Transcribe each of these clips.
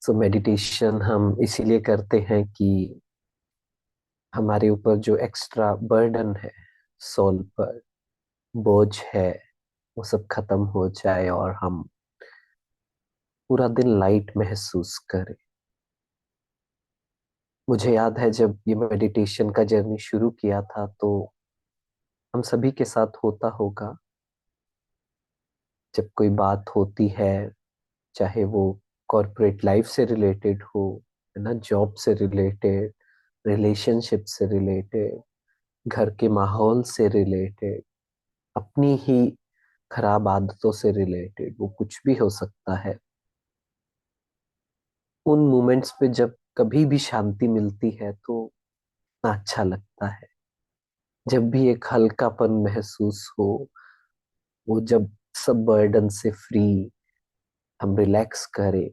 So meditation हम इसीलिए करते हैं कि हमारे ऊपर जो एक्स्ट्रा बर्डन है, सोल पर बोझ है, वो सब खत्म हो जाए और हम पूरा दिन लाइट महसूस करें। मुझे याद है जब ये मेडिटेशन का जर्नी शुरू किया था तो हम सभी के साथ होता होगा। जब कोई बात होती है, चाहे वो कॉर्पोरेट लाइफ से रिलेटेड हो, है ना, जॉब से रिलेटेड, रिलेशनशिप से रिलेटेड, घर के माहौल से रिलेटेड, अपनी ही खराब आदतों से रिलेटेड, वो कुछ भी हो सकता है। उन मोमेंट्स पे जब कभी भी शांति मिलती है तो इतना अच्छा लगता है। जब भी एक हल्कापन महसूस हो, वो जब सब बर्डन से फ्री हम रिलैक्स करें,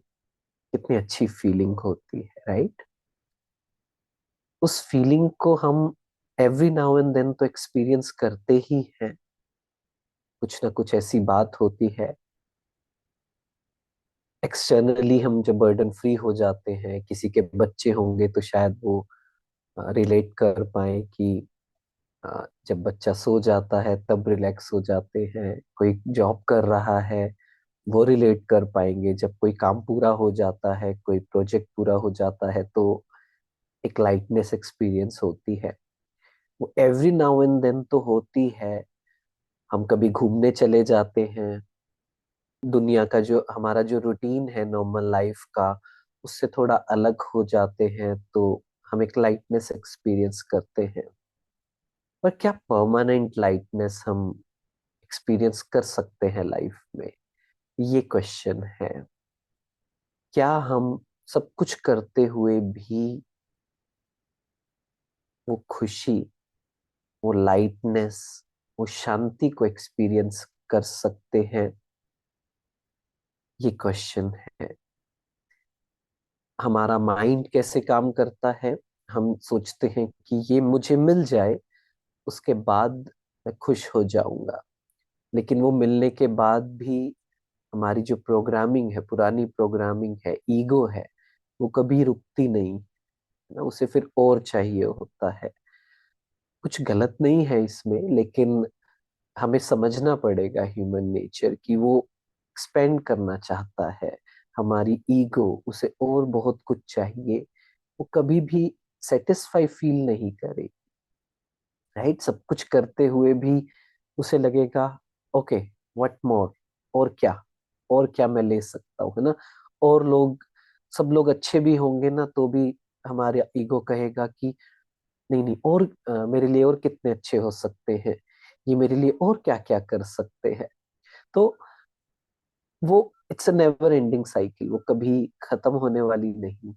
कितनी अच्छी फीलिंग होती है, राइट? उस फीलिंग को हम एवरी नाउ एंड देन तो एक्सपीरियंस करते ही हैं। कुछ ना कुछ ऐसी बात होती है, एक्सटर्नली हम जब बर्डन फ्री हो जाते हैं, किसी के बच्चे होंगे तो शायद वो रिलेट कर पाए कि जब बच्चा सो जाता है तब रिलैक्स हो जाते हैं। कोई जॉब कर रहा है वो रिलेट कर पाएंगे, जब कोई काम पूरा हो जाता है, कोई प्रोजेक्ट पूरा हो जाता है तो एक लाइटनेस एक्सपीरियंस होती है। वो एवरी नाउ एंड देन तो होती है। हम कभी घूमने चले जाते हैं, दुनिया का जो हमारा जो रूटीन है नॉर्मल लाइफ का, उससे थोड़ा अलग हो जाते हैं तो हम एक लाइटनेस एक्सपीरियंस करते हैं। पर क्या परमानेंट लाइटनेस हम एक्सपीरियंस कर सकते हैं लाइफ में? ये क्वेश्चन है। क्या हम सब कुछ करते हुए भी वो खुशी, वो लाइटनेस, वो शांति को एक्सपीरियंस कर सकते हैं? ये क्वेश्चन है। हमारा माइंड कैसे काम करता है? हम सोचते हैं कि ये मुझे मिल जाए, उसके बाद मैं खुश हो जाऊंगा। लेकिन वो मिलने के बाद भी हमारी जो प्रोग्रामिंग है, पुरानी प्रोग्रामिंग है, ईगो है, वो कभी रुकती नहीं है ना, उसे फिर और चाहिए होता है। कुछ गलत नहीं है इसमें, लेकिन हमें समझना पड़ेगा ह्यूमन नेचर की वो एक्सपेंड करना चाहता है। हमारी ईगो, उसे और बहुत कुछ चाहिए, वो कभी भी सेटिस्फाई फील नहीं करे, राइट? सब कुछ करते हुए भी उसे लगेगा ओके, व्हाट मोर, और क्या, और क्या मैं ले सकता हूँ, है ना? और लोग, सब लोग अच्छे भी होंगे ना तो भी हमारे ईगो कहेगा कि नहीं नहीं, और मेरे लिए और कितने अच्छे हो सकते हैं, ये मेरे लिए और क्या क्या कर सकते हैं। तो वो it's a never ending cycle, वो कभी खत्म होने वाली नहीं।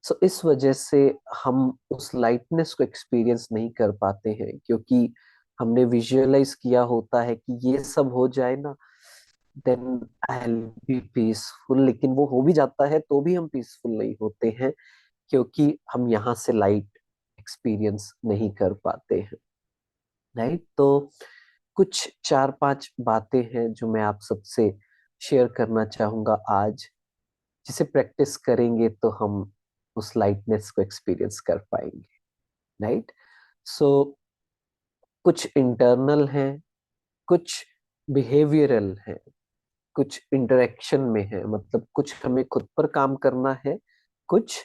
सो इस वजह से हम उस लाइटनेस को एक्सपीरियंस नहीं कर पाते हैं, क्योंकि हमने विजुअलाइज किया होता है कि ये सब हो जाए ना, then I will be peaceful. लेकिन वो हो भी जाता है तो भी हम पीसफुल नहीं होते हैं, क्योंकि हम यहाँ से लाइट एक्सपीरियंस नहीं कर पाते हैं, राइट? तो कुछ चार पांच बातें हैं जो मैं आप सबसे शेयर करना चाहूंगा आज, जिसे प्रैक्टिस करेंगे तो हम उस लाइटनेस को एक्सपीरियंस कर पाएंगे, राइट? सो कुछ इंटरनल हैं, कुछ बिहेवियरल हैं, कुछ इंटरेक्शन में है, मतलब कुछ हमें खुद पर काम करना है, कुछ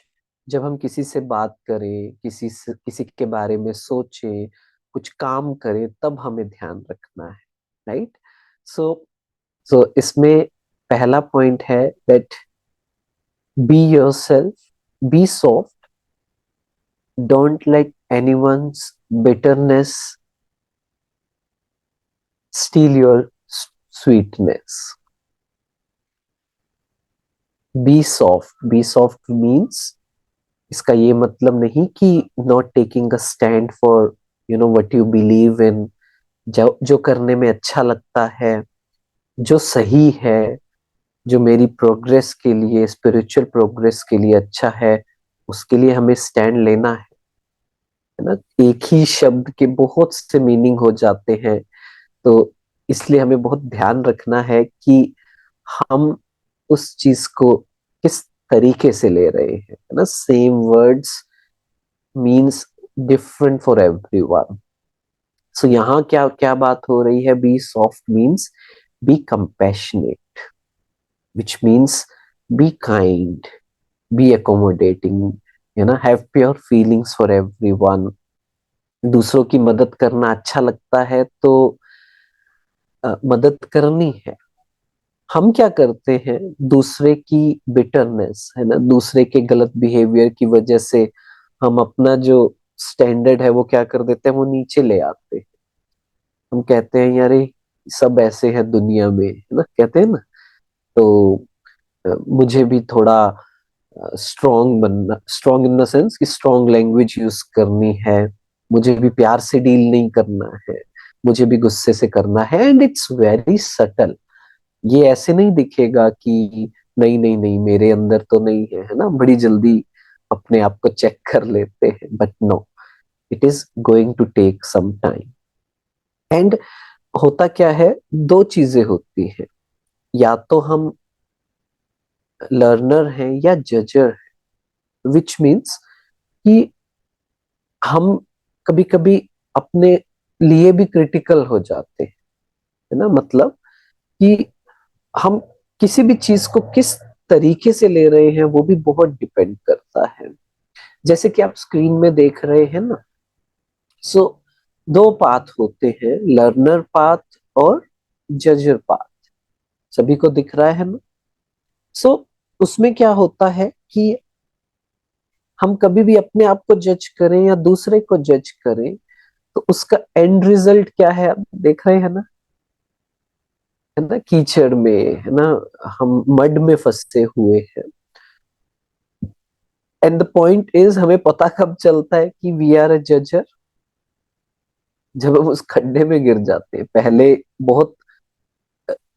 जब हम किसी से बात करें, किसी के बारे में सोचें, कुछ काम करें, तब हमें ध्यान रखना है, राइट? सो सो इसमें पहला पॉइंट है that be yourself, be soft, don't let anyone's bitterness steal your sweetness. Be soft, be soft means, इसका ये मतलब नहीं कि not taking a stand for what you believe in. जो जो करने में अच्छा लगता है, जो सही है, जो मेरी प्रोग्रेस के लिए, स्पिरिचुअल प्रोग्रेस के लिए अच्छा है, उसके लिए हमें स्टैंड लेना है ना? एक ही शब्द के बहुत से मीनिंग हो जाते हैं, तो इसलिए हमें बहुत ध्यान रखना है कि हम उस चीज को किस तरीके से ले रहे हैं, है ना। Same words means different for everyone. So यहाँ क्या क्या बात हो रही है, be soft means be compassionate, which means be kind, be accommodating, है ना, have pure feelings for everyone. दूसरों की मदद करना अच्छा लगता है तो मदद करनी है। हम क्या करते हैं, दूसरे की बिटरनेस, है ना, दूसरे के गलत बिहेवियर की वजह से हम अपना जो स्टैंडर्ड है वो क्या कर देते हैं, वो नीचे ले आते हैं। हम कहते हैं यार ये सब ऐसे है दुनिया में, है ना, कहते हैं ना। तो मुझे भी थोड़ा स्ट्रांग बनना, स्ट्रांग इन द सेंस कि स्ट्रांग लैंग्वेज यूज करनी है, मुझे भी प्यार से डील नहीं करना है, मुझे भी गुस्से से करना है। एंड इट्स वेरी सटल, ये ऐसे नहीं दिखेगा कि नहीं नहीं नहीं मेरे अंदर तो नहीं है, है ना, बड़ी जल्दी अपने आप को चेक कर लेते हैं, but no, it is going to take some time. And होता क्या है, दो चीजें होती हैं, या तो हम लर्नर हैं या जजर है, विच मीन्स कि हम कभी कभी अपने लिए भी क्रिटिकल हो जाते हैं, है ना। मतलब कि हम किसी भी चीज को किस तरीके से ले रहे हैं वो भी बहुत डिपेंड करता है। जैसे कि आप स्क्रीन में देख रहे हैं ना, सो दो पाथ होते हैं, लर्नर पाथ और जजर पाथ। सभी को दिख रहा है ना। सो उसमें क्या होता है कि हम कभी भी अपने आप को जज करें या दूसरे को जज करें तो उसका एंड रिजल्ट क्या है, आप देख रहे हैं ना, है ना, कीचड़ में, है ना, हम मड में फंसे हुए हैं। एंड द पॉइंट इज, हमें पता कब चलता है कि वी आर अ जजर, जब हम उस खड्डे में गिर जाते हैं। पहले बहुत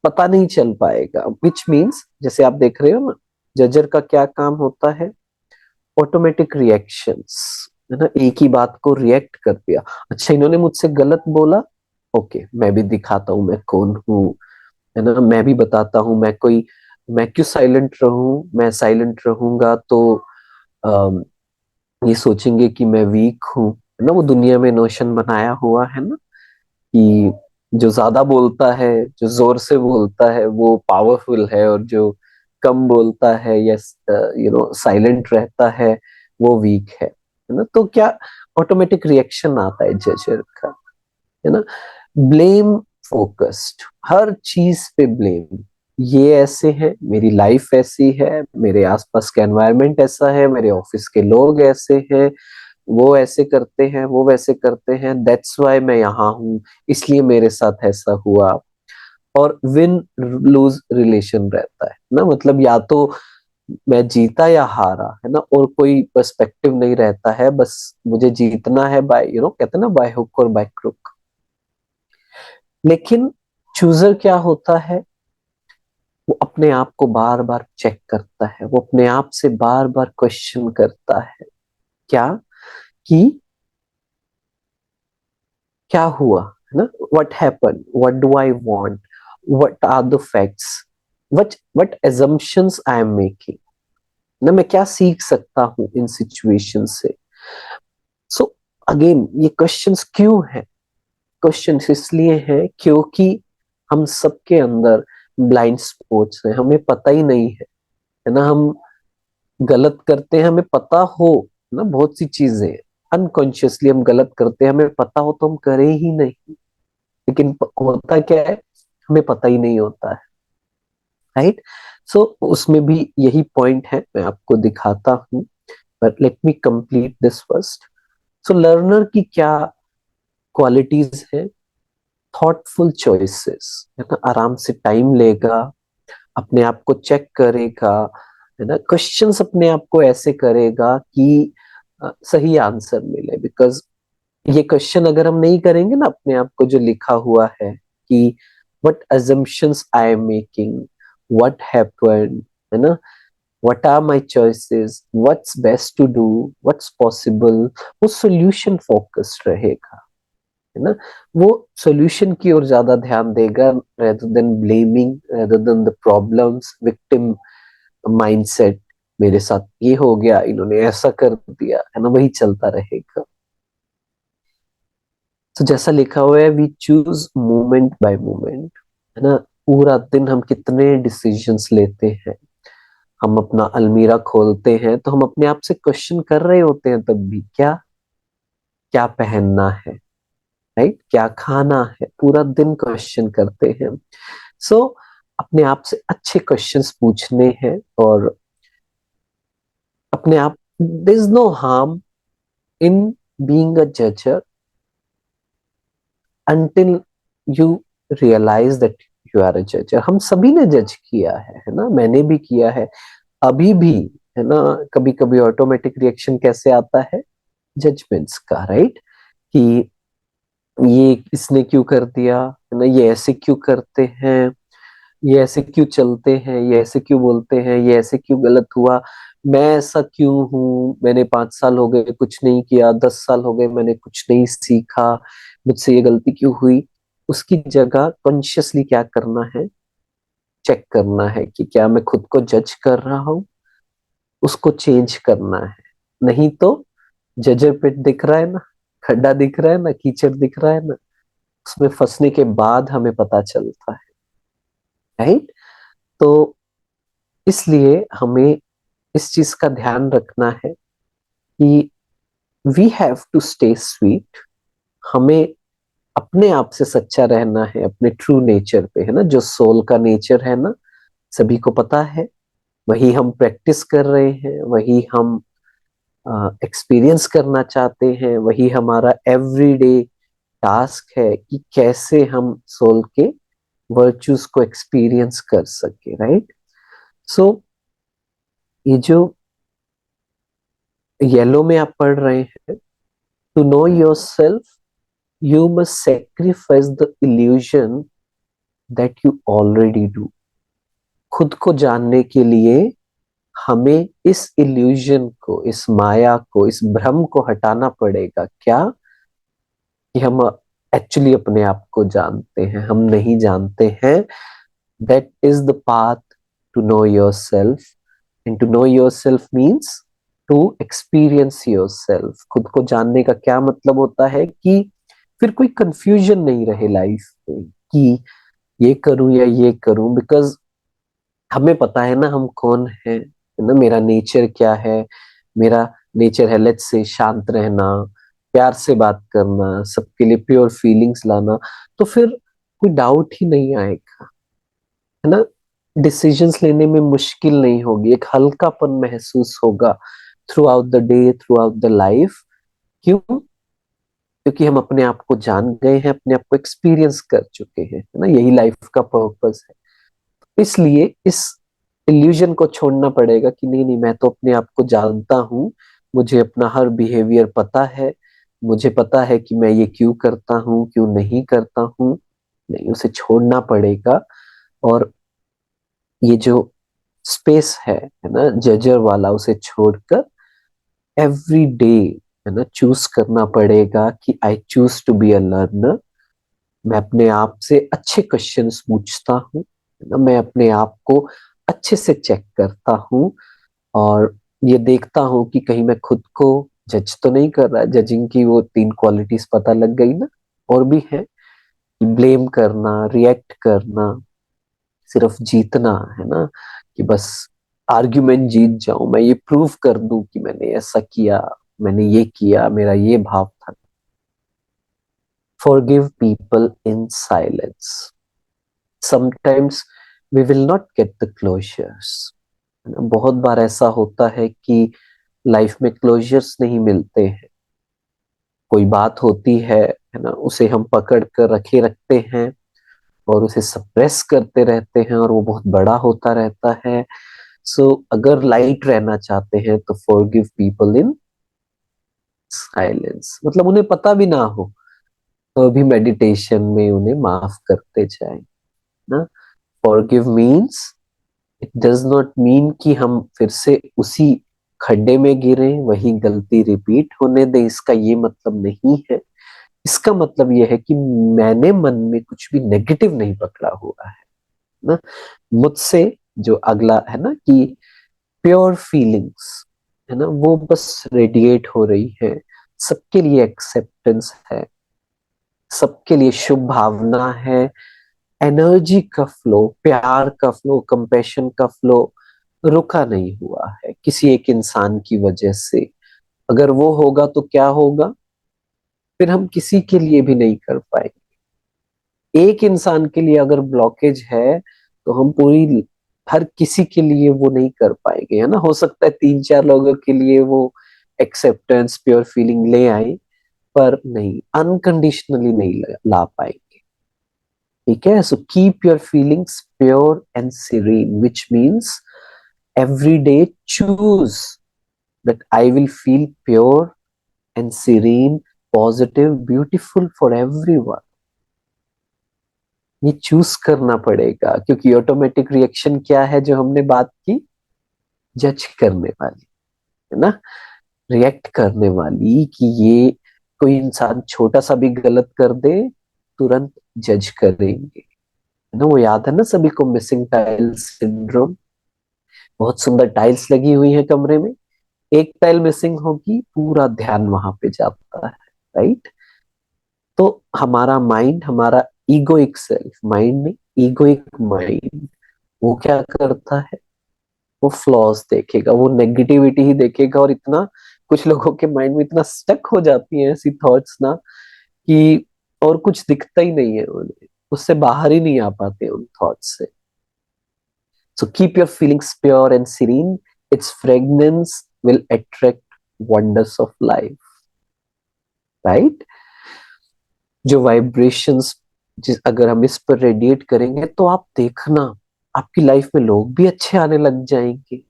पता नहीं चल पाएगा, विच मीन्स जैसे आप देख रहे हो ना, जजर का क्या काम होता है, ऑटोमेटिक रिएक्शंस, है ना, एक ही बात को रिएक्ट कर दिया। अच्छा इन्होंने मुझसे गलत बोला, ओके मैं भी दिखाता हूं मैं कौन हूँ, है ना, मैं भी बताता हूँ मैं कोई, मैं क्यों साइलेंट रहूं, मैं साइलेंट रहूंगा तो ये सोचेंगे कि मैं वीक हूँ, है ना। वो दुनिया में नोशन बनाया हुआ है ना कि जो ज्यादा बोलता है, जो जोर से बोलता है वो पावरफुल है, और जो कम बोलता है या साइलेंट रहता है वो वीक है ना। तो क्या ऑटोमेटिक रिएक्शन आता है जजर का, है ना। ब्लेम फोकस्ड, हर चीज पे ब्लेम, ये ऐसे है, मेरी लाइफ ऐसी है, मेरे आसपास का एनवायरनमेंट ऐसा है, मेरे ऑफिस के लोग ऐसे हैं, वो ऐसे करते हैं, वो वैसे करते हैं, दैट्स वाई मैं यहाँ हूँ, इसलिए मेरे साथ ऐसा हुआ। और विन लूज रिलेशन रहता है ना, मतलब या तो मैं जीता या हारा, है ना, और कोई पर्सपेक्टिव नहीं रहता है, बस मुझे जीतना है बाय कहते हैं ना, बाय हुक और बाय क्रुक। लेकिन चूजर क्या होता है, वो अपने आप को बार बार चेक करता है, वो अपने आप से बार बार क्वेश्चन करता है, क्या कि क्या हुआ, है ना, what happen, what do I want, what are the facts, what assumptions I am making, ना मैं क्या सीख सकता हूँ इन सिचुएशन से। सो अगेन ये क्वेश्चंस क्यों है, क्वेश्चंस इसलिए है क्योंकि हम सबके अंदर ब्लाइंड स्पॉट्स हैं, हमें पता ही नहीं है ना, हम गलत करते हैं, हमें पता हो ना, बहुत सी चीजें अनकॉन्शियसली हम गलत करते हैं, हमें पता हो तो हम करें ही नहीं, लेकिन होता क्या है, हमें पता ही नहीं होता है, राइट। सो उसमें भी यही पॉइंट है, मैं आपको दिखाता हूँ, but let me complete this first. So learner की क्या क्वालिटीज है, थॉटफुल चॉइसेस, है ना, आराम से टाइम लेगा, अपने आप को चेक करेगा, है ना, क्वेश्चंस अपने आप को ऐसे करेगा कि सही आंसर मिले। बिकॉज ये क्वेश्चन अगर हम नहीं करेंगे ना अपने आप को, जो लिखा हुआ है कि what assumptions I am making, what happened, है ना, what are my choices, what's best to do, what's possible, वो सॉल्यूशन फोकस्ड रहेगा, है ना, वो सॉल्यूशन की ओर ज्यादा ध्यान देगा, rather than blaming, rather than the problems, victim mindset, मेरे साथ ये हो गया, इन्होंने ऐसा कर दिया, है ना, वही चलता रहेगा। तो जैसा लिखा हुआ है, we choose moment by moment, है ना। पूरा दिन हम कितने डिसीजंस लेते हैं। हम अपना अलमीरा खोलते हैं तो हम अपने आप से क्वेश्चन कर रहे होते हैं तब भी, क्या क्या पहनना है, राइट, क्या खाना है, पूरा दिन क्वेश्चन करते हैं। सो अपने आप से अच्छे क्वेश्चंस पूछने हैं, और अपने आप, there is no harm in being a judger until you realize that you are a judge। हम सभी ने जज किया है ना, मैंने भी किया है, अभी भी, है ना। कभी कभी ऑटोमेटिक रिएक्शन कैसे आता है, जजमेंट्स का, राइट, कि ये इसने क्यों कर दिया, है ना, ये ऐसे क्यों करते हैं, ये ऐसे क्यों चलते हैं, ये ऐसे क्यों बोलते हैं, ये ऐसे क्यों गलत हुआ, मैं ऐसा क्यों हूँ, मैंने 5 साल हो गए कुछ नहीं किया, 10 साल हो गए मैंने कुछ नहीं सीखा, मुझसे ये गलती क्यों हुई। उसकी जगह कॉन्शियसली क्या करना है, चेक करना है कि क्या मैं खुद को जज कर रहा हूँ, उसको चेंज करना है। नहीं तो जजर पिट दिख रहा है ना, खड्डा दिख रहा है ना, कीचड़ दिख रहा है ना, उसमें फंसने के बाद हमें पता चलता है, राइट। तो इसलिए हमें इस चीज का ध्यान रखना है कि we have to stay sweet. हमें अपने आप से सच्चा रहना है, अपने ट्रू नेचर पे, है ना, जो सोल का नेचर है ना, सभी को पता है, वही हम प्रैक्टिस कर रहे हैं, वही हम एक्सपीरियंस करना चाहते हैं, वही हमारा एवरीडे टास्क है कि कैसे हम सोल के वर्चूज को एक्सपीरियंस कर सके, राइट। सो ये जो येलो में आप पढ़ रहे हैं, to know your self you must sacrifice the illusion that you already do. खुद को जानने के लिए हमें इस इल्यूजन को, इस माया को, इस भ्रम को हटाना पड़ेगा, क्या, कि हम एक्चुअली अपने आप को जानते हैं, हम नहीं जानते हैं। That is the path to know your self. And to know your self means to experience your self. खुद को जानने का क्या मतलब होता है कि फिर कोई कंफ्यूजन नहीं रहे लाइफ में कि ये करूं या ये करूं, बिकॉज हमें पता है ना हम कौन है ना, मेरा नेचर क्या है। मेरा नेचर है, लेट्स से, शांत रहना, प्यार से बात करना, सबके लिए प्योर फीलिंग्स लाना। तो फिर कोई डाउट ही नहीं आएगा, है ना। डिसीजंस लेने में मुश्किल नहीं होगी, एक हल्कापन महसूस होगा through out the day, through out the life. क्यों? क्योंकि हम अपने आप को जान गए हैं, अपने आप को एक्सपीरियंस कर चुके हैं, है ना, यही लाइफ का पर्पस है। इसलिए इस इल्यूजन को छोड़ना पड़ेगा कि नहीं नहीं, मैं तो अपने आप को जानता हूँ, मुझे अपना हर बिहेवियर पता है, मुझे पता है कि मैं ये क्यों करता हूँ, क्यों नहीं करता हूँ। नहीं, उसे छोड़ना पड़ेगा। और ये जो स्पेस है ना, जजर वाला, उसे छोड़कर एवरी डे, है ना, चूज करना पड़ेगा कि I choose to be a learner. मैं अपने आप से अच्छे क्वेश्चंस पूछता हूँ, है ना, मैं अपने आप को अच्छे से चेक करता हूँ, और ये देखता हूँ कि कहीं मैं खुद को जज तो नहीं कर रहा। जजिंग की वो 3 क्वालिटीज पता लग गई ना, और भी है, ब्लेम करना, रिएक्ट करना, सिर्फ जीतना, है ना, कि बस आर्ग्यूमेंट जीत जाऊं, मैं ये प्रूव कर दूं कि मैंने ऐसा किया, मैंने ये किया, मेरा ये भाव था। Forgive people in silence. Sometimes we will not get the closures। बहुत बार ऐसा होता है कि लाइफ में क्लोजर्स नहीं मिलते हैं। कोई बात होती है ना, उसे हम पकड़ कर रखे रखते हैं और उसे सप्रेस करते रहते हैं, और वो बहुत बड़ा होता रहता है। सो अगर लाइट रहना चाहते हैं तो फॉरगिव पीपल इन साइलेंस, मतलब उन्हें पता भी ना हो तो भी मेडिटेशन में उन्हें माफ करते जाए ना। Forgive means, it does not mean कि हम फिर से उसी खड्डे में गिरे, वही गलती रिपीट होने दें, इसका ये मतलब नहीं है। इसका मतलब ये है कि मैंने मन में कुछ भी नेगेटिव नहीं पकड़ा हुआ है ना, मुझसे जो अगला है ना कि प्योर फीलिंग्स है ना, वो बस रेडिएट हो रही है, सबके लिए एक्सेप्टेंस है, सबके लिए शुभ भावना है, एनर्जी का फ्लो, प्यार का फ्लो, कंपैशन का फ्लो रुका नहीं हुआ है किसी एक इंसान की वजह से। अगर वो होगा तो क्या होगा, फिर हम किसी के लिए भी नहीं कर पाएंगे। एक इंसान के लिए अगर ब्लॉकेज है तो हम पूरी हर किसी के लिए वो नहीं कर पाएंगे, है ना। हो सकता है तीन चार लोगों के लिए वो एक्सेप्टेंस प्योर फीलिंग ले आए, पर नहीं, अनकंडीशनली नहीं ला पाएंगे। ठीक है, so keep your feelings pure and serine, which means every day choose that I will feel pure and serene, positive, beautiful for everyone. ये चूज करना पड़ेगा, क्योंकि ऑटोमेटिक रिएक्शन क्या है जो हमने बात की, जज करने वाली, है ना, रिएक्ट करने वाली, कि ये कोई इंसान छोटा सा भी गलत कर दे तुरंत जज करेंगे, है ना। वो याद है ना सभी को, मिसिंग टाइल सिंड्रोम। बहुत सुंदर टाइल्स लगी हुई है कमरे में, एक टाइल मिसिंग होगी, पूरा ध्यान वहां पे जाता है, राइट। तो हमारा माइंड, हमारा ईगोइक सेल्फ, माइंड नहीं, ईगोइक माइंड, वो क्या करता है, वो फ्लॉज देखेगा, वो नेगेटिविटी ही देखेगा। और इतना कुछ लोगों के माइंड में इतना स्टक हो जाती है ऐसी थॉट्स ना, कि और कुछ दिखता ही नहीं है उन्हें, उससे बाहर ही नहीं आ पाते उन थॉट्स से। So keep your feelings pure and serine, it's fragrance will attract wonders of life, right. जो वाइब्रेशंस, जिस अगर हम इस पर रेडिएट करेंगे तो आप देखना, आपकी लाइफ में लोग भी अच्छे आने लग जाएंगे,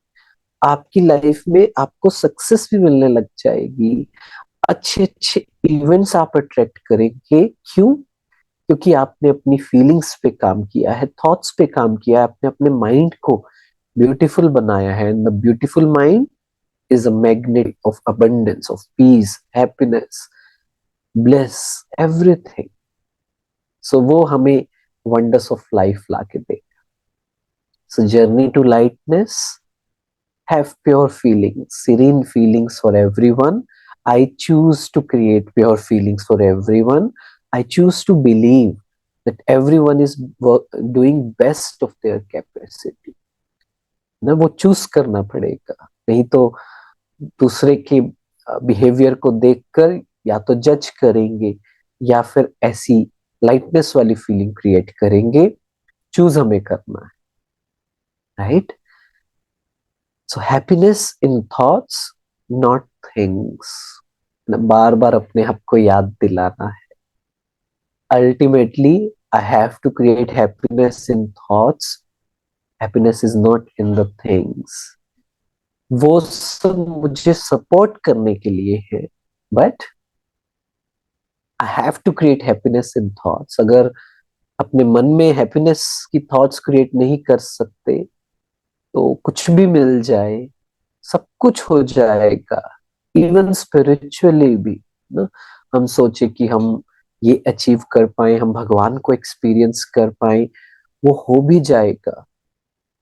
आपकी लाइफ में आपको सक्सेस भी मिलने लग जाएगी, अच्छे अच्छे इवेंट्स आप अट्रैक्ट करेंगे। क्यों? क्योंकि आपने अपनी फीलिंग्स पे काम किया है, थॉट्स पे काम किया है, आपने अपने माइंड को ब्यूटीफुल बनाया है। The beautiful mind is a magnet of abundance, of peace, happiness, bliss, everything. So वो हमें वंडर्स ऑफ लाइफ लाके दे। So journey to lightness, have pure feelings, serene feelings for everyone. I choose to create pure feelings for everyone. I choose to believe that everyone is doing best of their capacity. ना वो choose करना पड़ेगा, नहीं तो दूसरे के behaviour को देखकर या तो जज करेंगे या फिर ऐसी लाइटनेस वाली फीलिंग क्रिएट करेंगे। चूज हमें करना है, right. So happiness in thoughts, not things. बार बार अपने आप को याद दिलाना है, ultimately I have to create happiness in thoughts, happiness is not in the things. वो सब मुझे सपोर्ट करने के लिए है, but I have to create happiness in thoughts. अगर अपने मन में हैप्पीनेस की थॉट्स क्रिएट नहीं कर सकते तो कुछ भी मिल जाए, सब कुछ हो जाएगा। इवन स्पिरिचुअली भी ना, हम सोचे कि हम ये अचीव कर पाए, हम भगवान को एक्सपीरियंस कर पाए, वो हो भी जाएगा।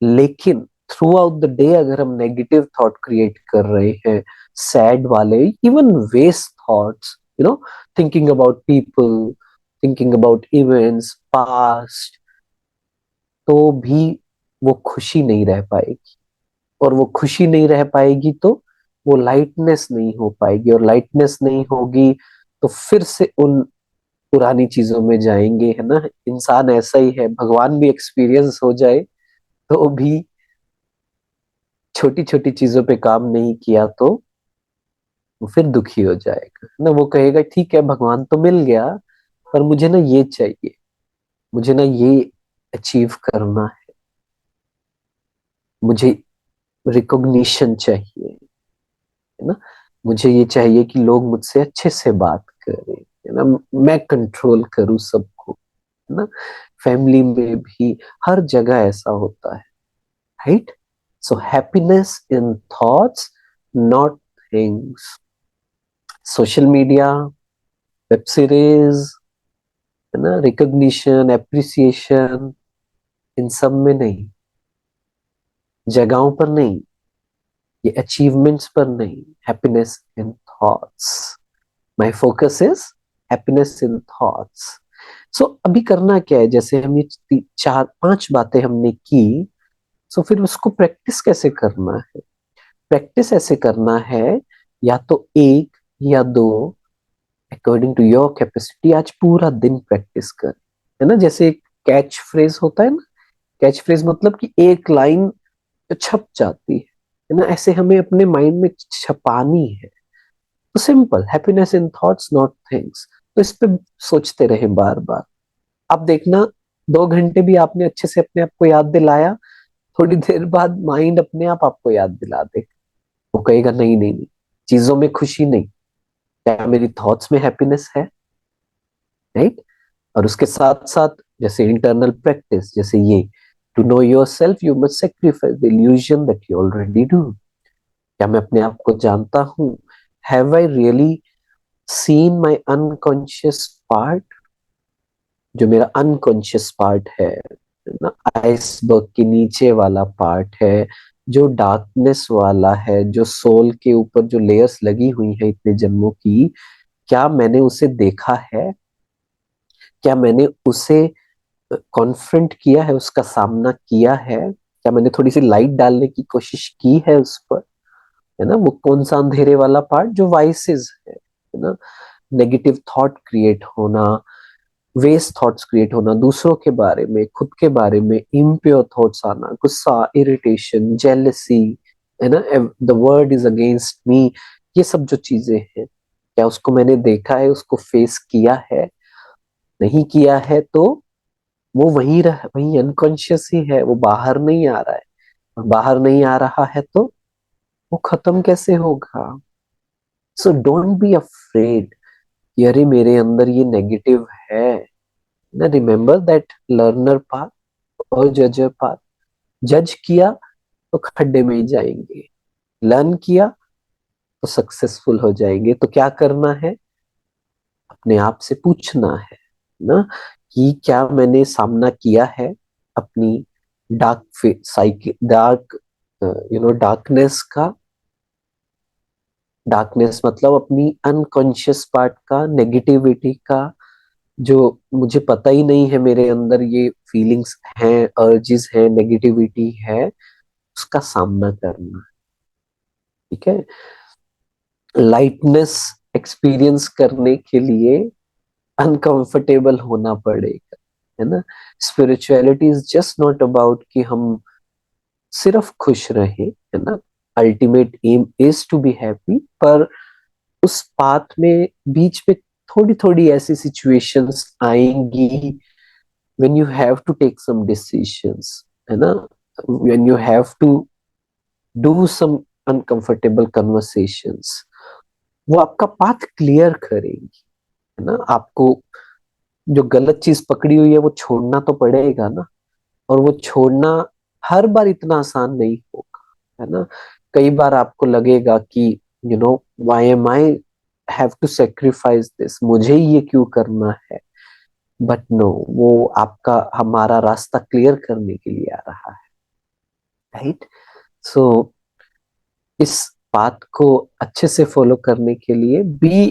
लेकिन थ्रू आउट द डे अगर हम नेगेटिव थॉट क्रिएट कर रहे हैं, सैड वाले, even waste thoughts, thinking about people, thinking about events past, तो भी वो खुशी नहीं रह पाएगी। और वो खुशी नहीं रह पाएगी तो वो लाइटनेस नहीं हो पाएगी, और लाइटनेस नहीं होगी तो फिर से उन पुरानी चीजों में जाएंगे, है ना। इंसान ऐसा ही है, भगवान भी एक्सपीरियंस हो जाए तो भी छोटी छोटी चीजों पे काम नहीं किया तो वो फिर दुखी हो जाएगा, है ना। वो कहेगा ठीक है भगवान तो मिल गया, पर मुझे ना ये चाहिए, मुझे ना ये अचीव करना है, मुझे रिकॉग्निशन चाहिए, है ना। मुझे ये चाहिए कि लोग मुझसे अच्छे से बात करें, है ना, मैं कंट्रोल करूं सबको, है ना। फैमिली में भी, हर जगह ऐसा होता है, right. So happiness in thoughts, not things. Social media, web series, है ना, रिकॉग्निशन, एप्रिसिएशन, इन सब में नहीं, जगहों पर नहीं, ये अचीवमेंट्स पर नहीं, happiness in thoughts. My focus is happiness in thoughts. So अभी करना क्या है, जैसे हम ये चार पांच बातें हमने की, सो फिर उसको प्रैक्टिस कैसे करना है? प्रैक्टिस ऐसे करना है, या तो एक या दो, अकॉर्डिंग टू योर कैपेसिटी, आज पूरा दिन प्रैक्टिस कर, है ना। जैसे एक कैच फ्रेज होता है ना, कैच फ्रेज मतलब कि एक लाइन छप जाती है ना, ऐसे हमें अपने माइंड में छपानी है। तो simple, happiness in thoughts not things. तो इस पे सोचते रहे बार बार। अब देखना, 2 घंटे भी आपने अच्छे से अपने आप को याद दिलाया, थोड़ी देर बाद माइंड अपने आप आपको याद दिला दे। वो कहेगा नहीं नहीं नहीं, चीजों में खुशी नहीं, क्या मेरी थॉट्स में हैप्पीनेस है? राइट। और उसके साथ साथ जैसे इंटरनल प्रैक्टिस, जैसे ये, to know your self you must sacrifice the illusion that you already do. क्या मैं अपने आप को जानता हूँ? Have I really seen my unconscious part? जो मेरा अनकॉन्शियस पार्ट है ना, आइसबर्ग के नीचे वाला पार्ट है, जो डार्कनेस वाला है, जो सोल के ऊपर जो लेयर्स लगी हुई है इतने जन्मों की, क्या मैंने उसे देखा है? क्या मैंने उसे कॉन्फ्रंट किया है, उसका सामना किया है? क्या मैंने थोड़ी सी लाइट डालने की कोशिश की है उस पर? है ना, वो कौन सा अंधेरे वाला पार्ट जो वाइसेस है ना, नेगेटिव थॉट क्रिएट होना, वेस्ट थॉट्स क्रिएट होना, दूसरों के बारे में, खुद के बारे में इम्प्योर थॉट्स आना, गुस्सा, इरिटेशन, जेलसी, है ना, the word is against me, ये सब जो चीजें हैं, क्या उसको मैंने देखा है, उसको फेस किया है? नहीं किया है तो वो वहीं अनकॉन्शियस ही है, वो बाहर नहीं आ रहा है। और बाहर नहीं आ रहा है तो वो खत्म कैसे होगा? सो डोंट बी अफ्रेड, अरे मेरे अंदर ये नेगेटिव है ना। रिमेम्बर दैट लर्नर पाथ और जजर पाथ। जज किया तो खड्डे में ही जाएंगे, लर्न किया तो सक्सेसफुल हो जाएंगे। तो क्या करना है? अपने आप से पूछना है ना, कि क्या मैंने सामना किया है अपनी डार्क डार्कनेस का। डार्कनेस मतलब अपनी अनकॉन्शियस पार्ट का, नेगेटिविटी का, जो मुझे पता ही नहीं है मेरे अंदर ये फीलिंग्स हैं, अर्जिस है, नेगेटिविटी है, उसका सामना करना। ठीक है। लाइटनेस एक्सपीरियंस करने के लिए अनकंफर्टेबल होना पड़ेगा, है ना। Spirituality is just not about कि हम सिर्फ खुश रहें, है ना। Ultimate aim is to be happy, पर उस पाथ में बीच में थोड़ी थोड़ी ऐसी सिचुएशंस आएंगी when you have to take some decisions, है ना, when you have to do some uncomfortable conversations, वो आपका पाथ क्लियर करेगी, है ना। आपको जो गलत चीज पकड़ी हुई है वो छोड़ना तो पड़ेगा ना, और वो छोड़ना हर बार इतना आसान नहीं होगा, है ना। कई बार आपको लगेगा कि why am I have to sacrifice this, मुझे ही ये क्यों करना है? बट नो, वो आपका हमारा रास्ता क्लियर करने के लिए आ रहा है। राइट। सो इस बात को अच्छे से फॉलो करने के लिए be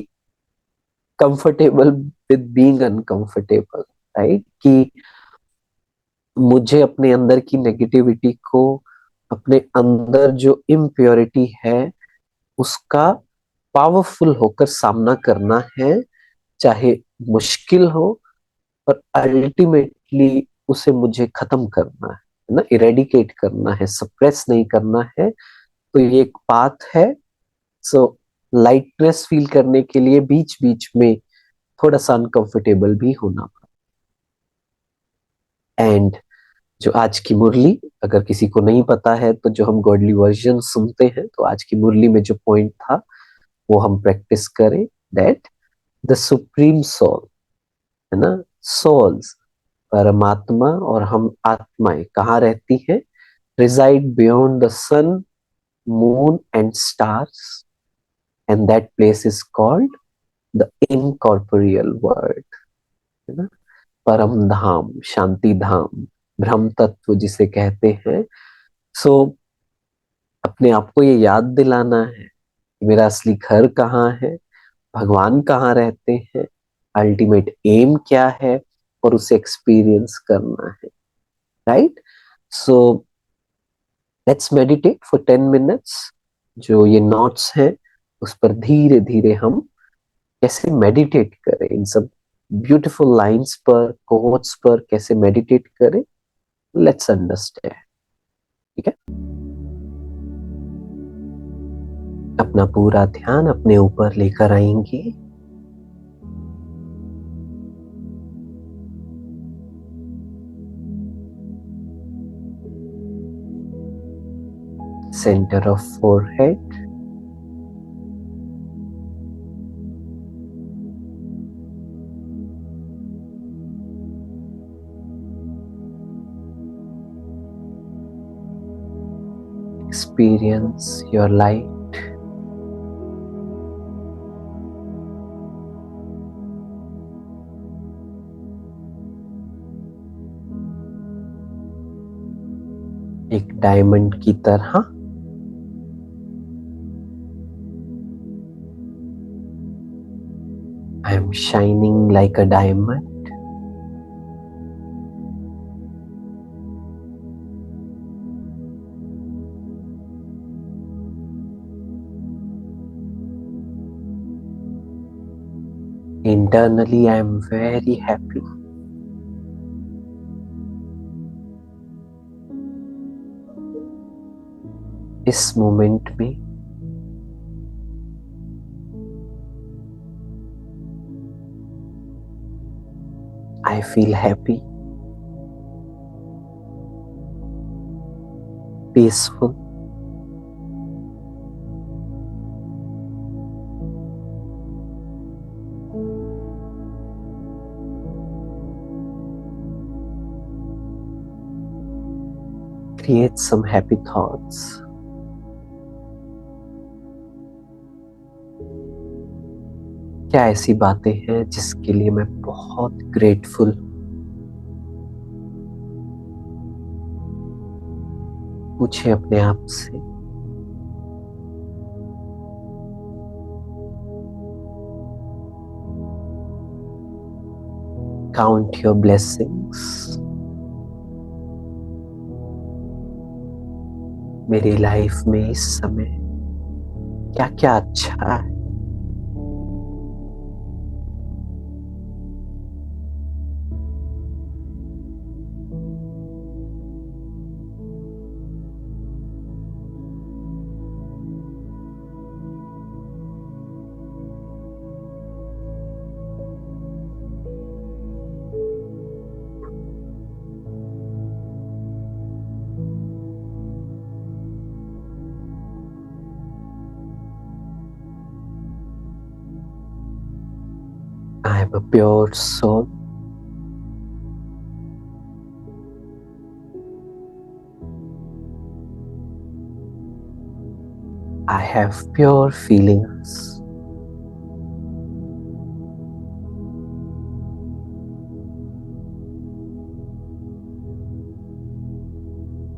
comfortable with being uncomfortable. Right, कि मुझे अपने अंदर की नेगेटिविटी को, अपने अंदर जो इम्प्योरिटी है, उसका पावरफुल होकर सामना करना है, चाहे मुश्किल हो, पर अल्टीमेटली उसे मुझे खत्म करना है ना, इरेडिकेट करना है, सप्रेस नहीं करना है। तो ये एक पाथ है। सो लाइटनेस फील करने के लिए बीच बीच में थोड़ा सा अनकंफर्टेबल भी होना। एंड जो आज की मुरली, अगर किसी को नहीं पता है तो जो हम गॉडली वर्जन सुनते हैं, तो आज की मुरली में जो पॉइंट था वो हम प्रैक्टिस करें, दैट द सुप्रीम सोल, है ना, सोल्स, परमात्मा और हम आत्माएं कहाँ रहती हैं? Reside beyond the sun, moon and stars, and that place is called the incorporeal world, है ना। परम धाम, शांति धाम, ब्रह्म तत्व जिसे कहते हैं। सो अपने आप को ये याद दिलाना है कि मेरा असली घर कहाँ है, भगवान कहाँ रहते हैं, अल्टीमेट एम क्या है, और उसे एक्सपीरियंस करना है। Right? So let's meditate for 10 minutes. जो ये नोट्स हैं उस पर धीरे धीरे हम कैसे मेडिटेट करें, इन सब ब्यूटीफुल लाइंस पर, कोट्स पर कैसे मेडिटेट करें, लेट्स अंडरस्टैंड। ठीक है? अपना पूरा ध्यान अपने ऊपर लेकर आएंगे। Centre of forehead, experience your light. एक डायमंड की तरह I am shining like a diamond. Internally, I am very happy. इस मोमेंट में I feel happy, peaceful, create some happy thoughts. क्या ऐसी बातें हैं जिसके लिए मैं बहुत ग्रेटफुल? पूछे अपने आप से। Count your blessings. मेरी लाइफ में इस समय क्या क्या अच्छा है। I am a pure soul. I have pure feelings.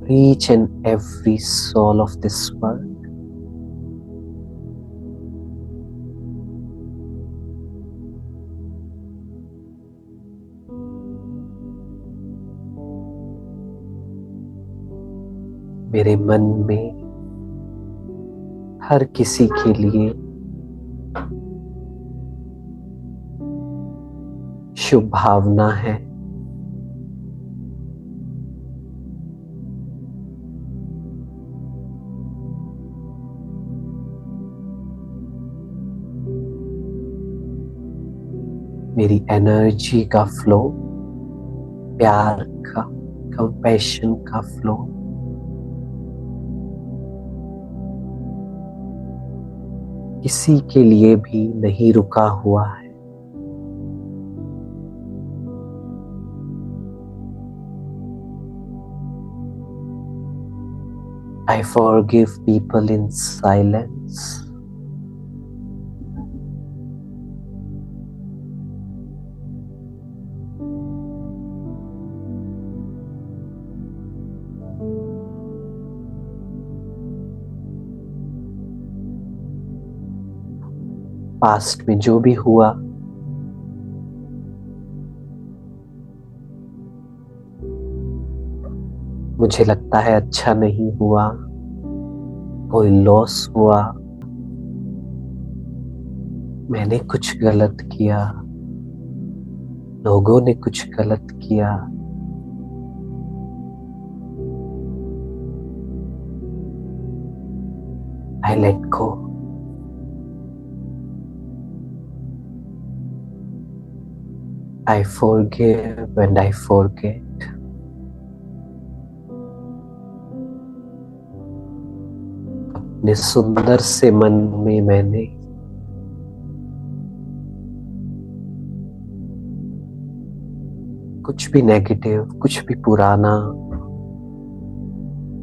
Each and every soul of this world मेरे मन में हर किसी के लिए शुभ भावना है। मेरी एनर्जी का फ्लो, प्यार का, कंपैशन का फ्लो किसी के लिए भी नहीं रुका हुआ है। I forgive people in silence. Past में जो भी हुआ मुझे लगता है अच्छा नहीं हुआ, कोई लॉस हुआ, मैंने कुछ गलत किया, लोगों ने कुछ गलत किया, I let go. I forgive and I forget. अपने सुंदर से मन में मैंने कुछ भी नेगेटिव, कुछ भी पुराना,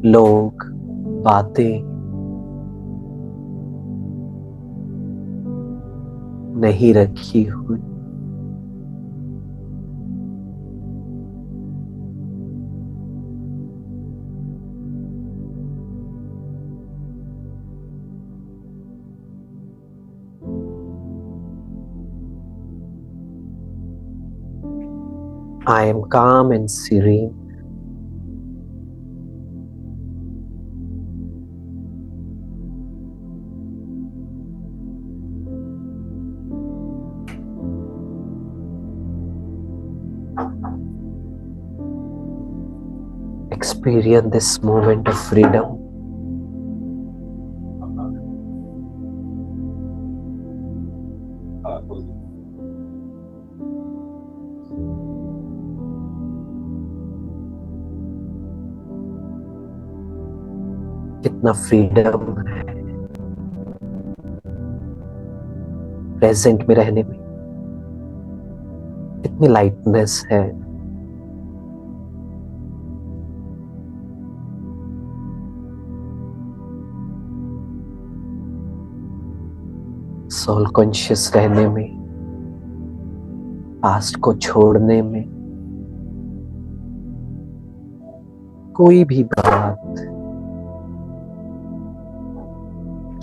लोग, बातें नहीं रखी हुई। I am calm and serene. Experience this moment of freedom. कितना फ्रीडम है प्रेजेंट में रहने में, कितनी लाइटनेस है। सोल कॉन्शियस रहने में, पास्ट को छोड़ने में, कोई भी बात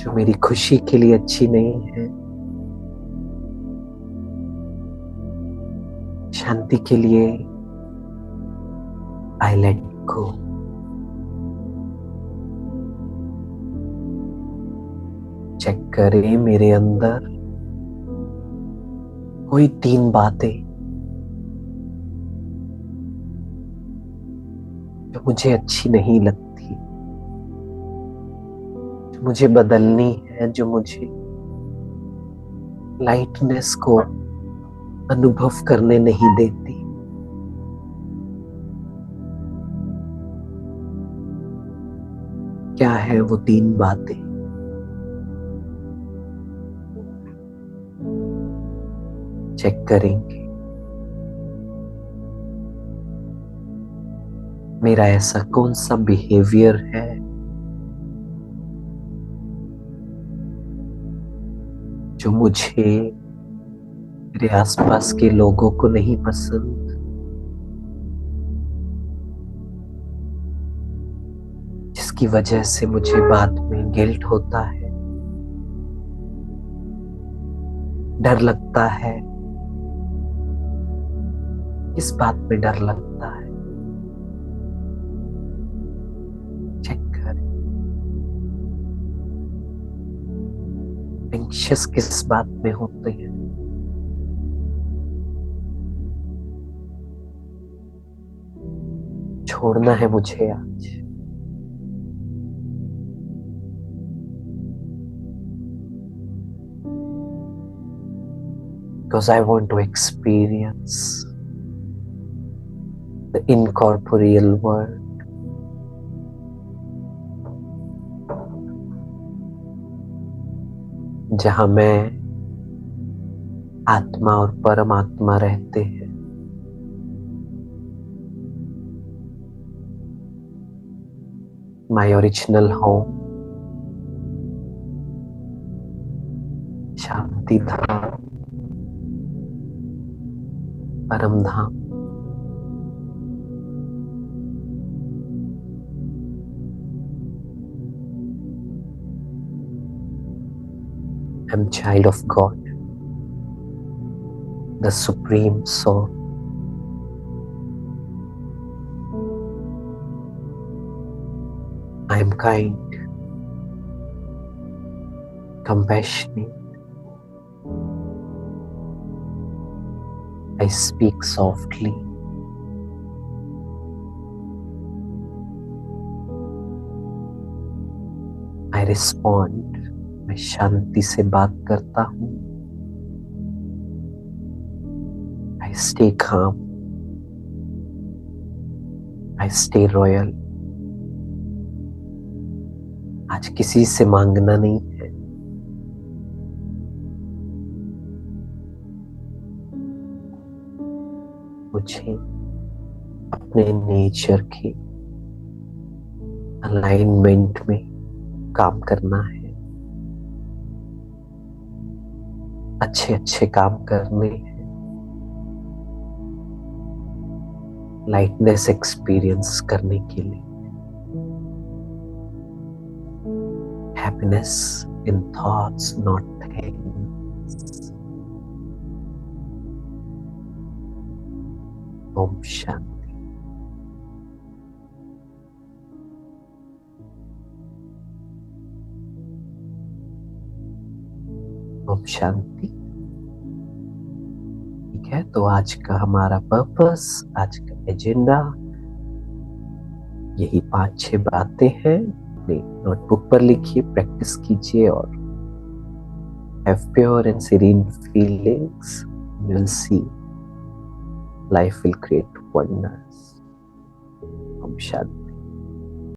जो मेरी खुशी के लिए अच्छी नहीं है, शांति के लिए, आई लेट गो। चेक करें मेरे अंदर कोई 3 बातें जो मुझे अच्छी नहीं लगती, जो मुझे बदलनी है, जो मुझे लाइटनेस को अनुभव करने नहीं देती। क्या है वो 3 बातें? चेक करेंगे। मेरा ऐसा कौन सा बिहेवियर है जो मुझे, मेरे आसपास के लोगों को नहीं पसंद, जिसकी वजह से मुझे बाद में गिल्ट होता है, डर लगता है। किस बात में डर लगता है? चेक करें। एंग्शियस किस बात में होते हैं? छोड़ना है मुझे आज। Because I want to experience the incorporeal world. जहां मैं, आत्मा और परमात्मा रहते हैं। My original home, शांति धाम, परम धाम। I'm child of God, the Supreme Soul. I am kind, compassionate. I speak softly. I respond. मैं शांति से बात करता हूँ. I stay calm. I stay royal. आज किसी से मांगना नहीं है. मुझे अपने नेचर के अलाइनमेंट में काम करना है. अच्छे अच्छे काम करने हैं. लाइटनेस एक्सपीरियंस करने के लिए. Happiness in thoughts not things. ओम शांति. ओम शांति. ठीक है, तो आज का हमारा पर्पस, आज का एजेंडा यही 5-6 बातें हैं. अपनी नोटबुक पर लिखिए, प्रैक्टिस कीजिए और have pure and serene feelings. You will see life will create wonders. Om Shanti.